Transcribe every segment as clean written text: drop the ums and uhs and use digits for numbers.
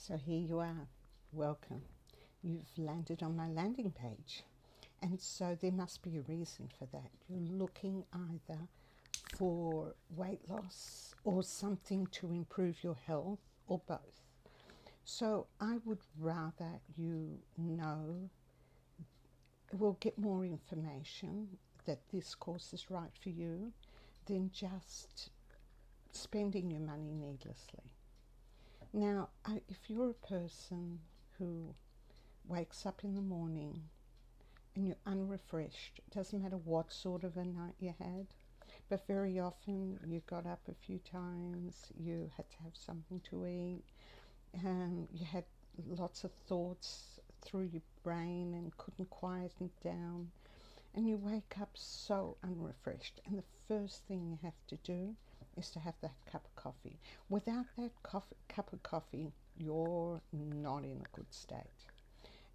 So here you are. Welcome. You've landed on my landing page. And so there must be a reason for that. You're looking either for weight loss or something to improve your health or both. So I would rather you get more information that this course is right for you than just spending your money needlessly. Now, if you're a person who wakes up in the morning and you're unrefreshed, it doesn't matter what sort of a night you had, but very often you got up a few times, you had to have something to eat, you had lots of thoughts through your brain and couldn't quieten it down, and you wake up so unrefreshed, and the first thing you have to do is to have that cup of coffee. Without that cup of coffee, you're not in a good state.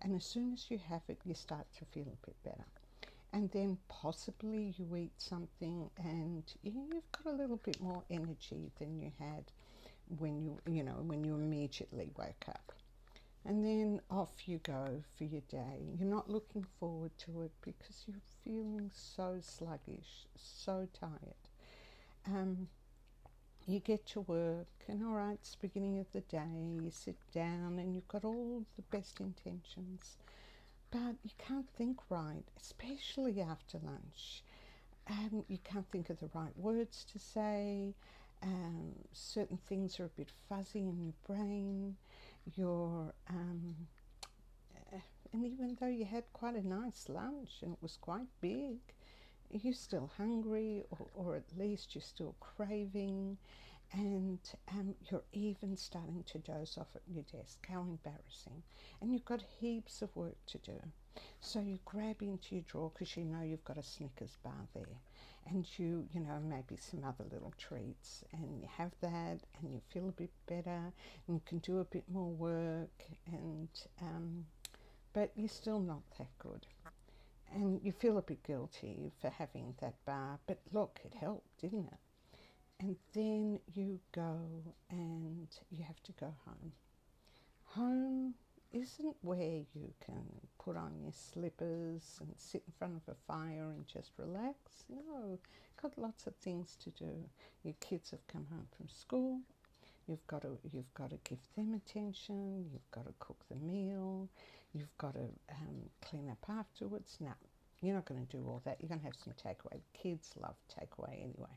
And as soon as you have it, you start to feel a bit better. And then possibly you eat something and you've got a little bit more energy than you had when you immediately woke up. And then off you go for your day. You're not looking forward to it because you're feeling so sluggish, so tired. You get to work and all right, it's the beginning of the day, you sit down and you've got all the best intentions, but you can't think right, especially after lunch. You can't think of the right words to say. Certain things are a bit fuzzy in your brain. And even though you had quite a nice lunch and it was quite big, you're still hungry, or at least you're still craving, and you're even starting to doze off at your desk. How embarrassing. And you've got heaps of work to do. So you grab into your drawer because you know you've got a Snickers bar there, and maybe some other little treats, and you have that and you feel a bit better and you can do a bit more work, and but you're still not that good. And you feel a bit guilty for having that bar, but look, it helped, didn't it? And then you go and you have to go home. Home isn't where you can put on your slippers and sit in front of a fire and just relax. No, got lots of things to do. Your kids have come home from school. You've got to give them attention. You've got to cook the meal. You've got to clean up afterwards. No, you're not going to do all that. You're going to have some takeaway. Kids love takeaway anyway.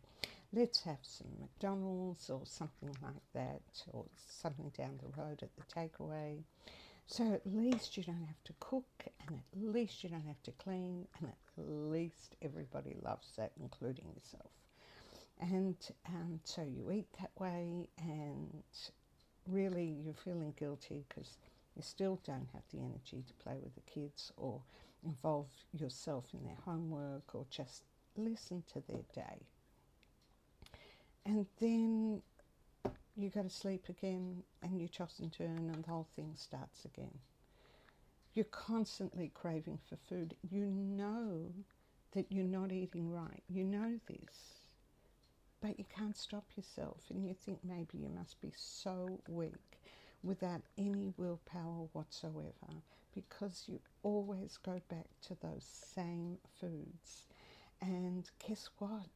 Let's have some McDonald's or something like that, or something down the road at the takeaway. So at least you don't have to cook, and at least you don't have to clean, and at least everybody loves that, including yourself. And so you eat that way, and really you're feeling guilty because you still don't have the energy to play with the kids or involve yourself in their homework or just listen to their day. And then you go to sleep again and you toss and turn and the whole thing starts again. You're constantly craving for food. You know that you're not eating right. You know this. But you can't stop yourself, and you think maybe you must be so weak without any willpower whatsoever, because you always go back to those same foods. And guess what?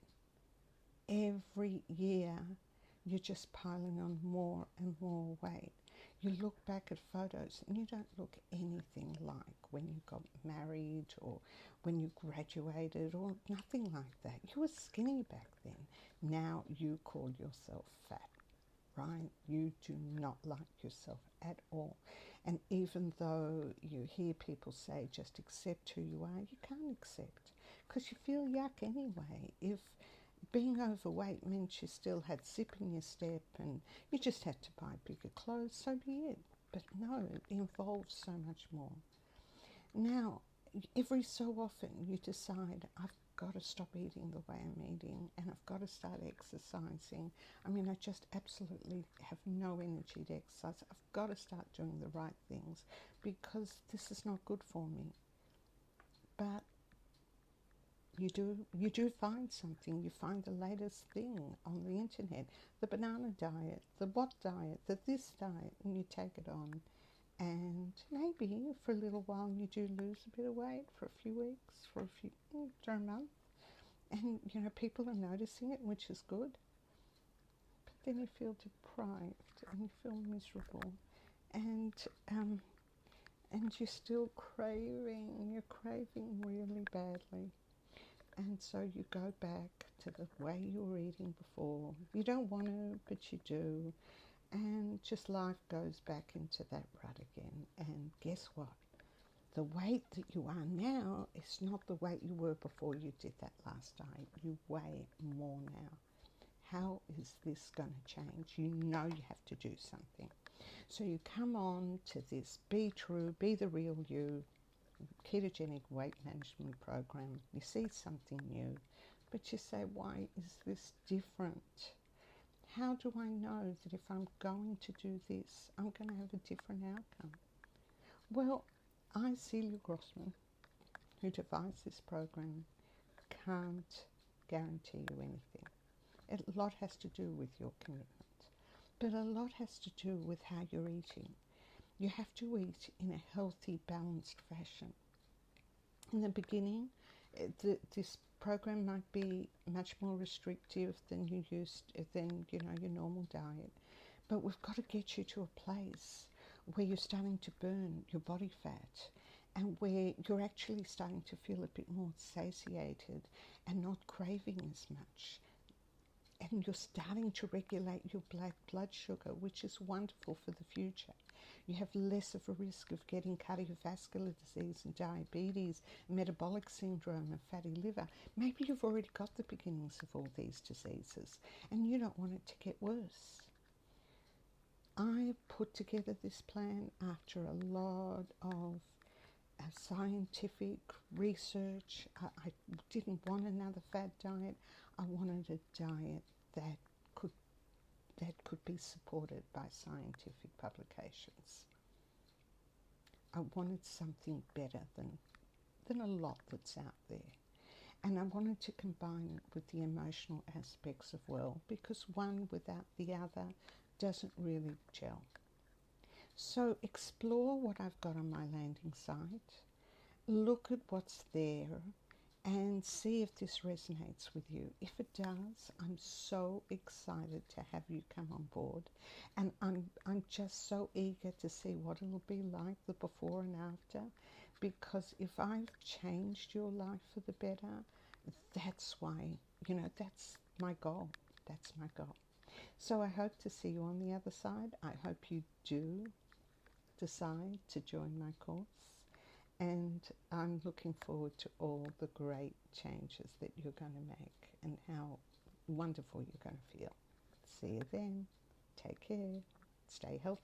Every year you're just piling on more and more weight. You look back at photos and you don't look anything like when you got married or when you graduated, or nothing like that. You were skinny back then. Now you call yourself fat, right? You do not like yourself at all. And even though you hear people say just accept who you are, you can't accept because you feel yuck anyway. If being overweight meant you still had zip in your step and you just had to buy bigger clothes, so be it. But no, it involves so much more. Now, every so often you decide, I've got to stop eating the way I'm eating, and I've got to start exercising. I mean, I just absolutely have no energy to exercise. I've got to start doing the right things because this is not good for me. But you do find something. You find the latest thing on the internet, the banana diet, the what diet, the this diet, and you take it on. And maybe for a little while you do lose a bit of weight for a few weeks, for a month. And, you know, people are noticing it, which is good. But then you feel deprived and you feel miserable. And you're still craving. You're craving really badly. And so you go back to the way you were eating before. You don't want to, but you do. And just life goes back into that rut again. And guess what? The weight that you are now is not the weight you were before you did that last diet. You weigh more now. How is this going to change? You know you have to do something. So you come on to this B-TRU, Be the Real You, Ketogenic Weight Management Program. You see something new, but you say, why is this different? How do I know that if I'm going to do this, I'm going to have a different outcome? Well, I, Celia, who devised this program, can't guarantee you anything. A lot has to do with your commitment, but a lot has to do with how you're eating. You have to eat in a healthy, balanced fashion. In the beginning, this program might be much more restrictive than your normal diet, but we've got to get you to a place where you're starting to burn your body fat and where you're actually starting to feel a bit more satiated and not craving as much. And you're starting to regulate your blood sugar, which is wonderful for the future. You have less of a risk of getting cardiovascular disease and diabetes, metabolic syndrome and fatty liver. Maybe you've already got the beginnings of all these diseases and you don't want it to get worse. I put together this plan after a lot of scientific research. I didn't want another fad diet. I wanted a diet that could be supported by scientific publications. I wanted something better than a lot that's out there. And I wanted to combine it with the emotional aspects of well, because one without the other doesn't really gel. So explore what I've got on my landing site, look at what's there, and see if this resonates with you. If it does, I'm so excited to have you come on board, and I'm just so eager to see what it'll be like, the before and after, because if I've changed your life for the better, that's why, that's my goal. That's my goal. So I hope to see you on the other side. I hope you do decide to join my course. And I'm looking forward to all the great changes that you're going to make and how wonderful you're going to feel. See you then. Take care. Stay healthy.